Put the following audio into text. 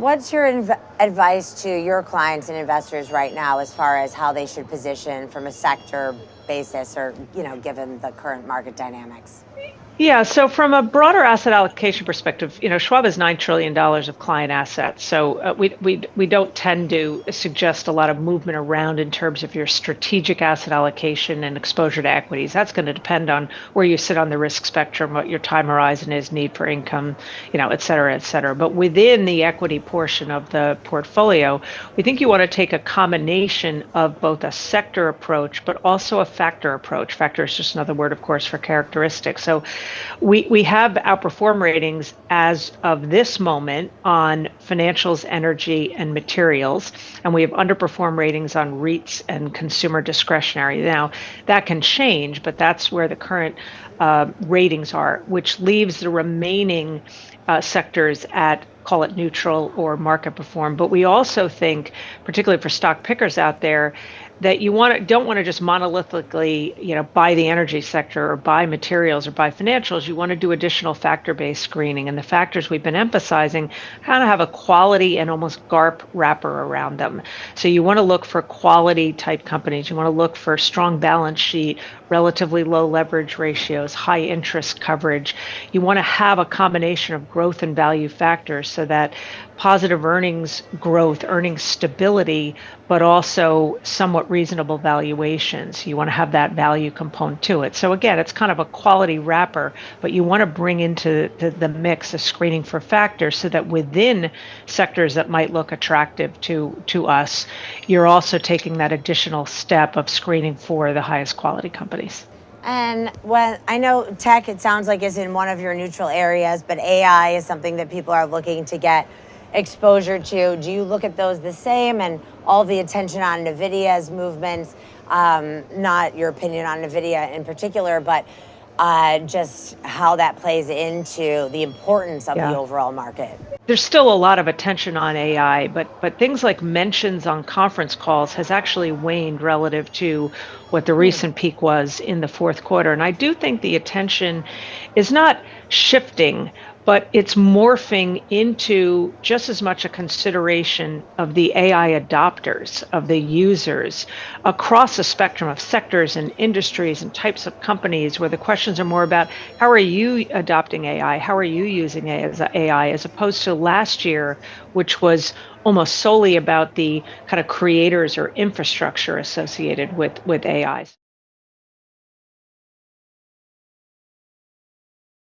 what's your advice to your clients and investors right now as far as how they should position from a sector basis or, given the current market dynamics? Yeah, so from a broader asset allocation perspective, Schwab has $9 trillion of client assets. So we don't tend to suggest a lot of movement around in terms of your strategic asset allocation and exposure to equities. That's going to depend on where you sit on the risk spectrum, what your time horizon is, need for income, et cetera, et cetera. But within the equity portion of the portfolio, we think you want to take a combination of both a sector approach, but also a factor approach. Factor is just another word, of course, for characteristics. So we have outperform ratings as of this moment on financials, energy, and materials, and we have underperform ratings on REITs and consumer discretionary. Now, that can change, but that's where the current ratings are, which leaves the remaining sectors at, call it neutral or market perform. But we also think, particularly for stock pickers out there, that you don't want to just monolithically, buy the energy sector or buy materials or buy financials. You want to do additional factor-based screening, and the factors we've been emphasizing kind of have a quality and almost GARP wrapper around them. So you want to look for quality type companies. You want to look for strong balance sheet, relatively low leverage ratios, high interest coverage. You want to have a combination of growth and value factors so that positive earnings growth, earnings stability, but also somewhat reasonable valuations. You want to have that value component to it. So again, it's kind of a quality wrapper, but you want to bring into the mix a screening for factors so that within sectors that might look attractive to us, you're also taking that additional step of screening for the highest quality companies. And when I know tech, it sounds like is in one of your neutral areas, but AI is something that people are looking to get exposure to. Do you look at those the same, and all the attention on NVIDIA's movements, not your opinion on NVIDIA in particular, but just how that plays into the importance of the overall market? There's still a lot of attention on AI, but things like mentions on conference calls has actually waned relative to what the recent peak was in the fourth quarter. And I do think the attention is not shifting, but it's morphing into just as much a consideration of the AI adopters, of the users across a spectrum of sectors and industries and types of companies, where the questions are more about how are you adopting AI? How are you using AI, as opposed to last year, which was almost solely about the kind of creators or infrastructure associated with AIs.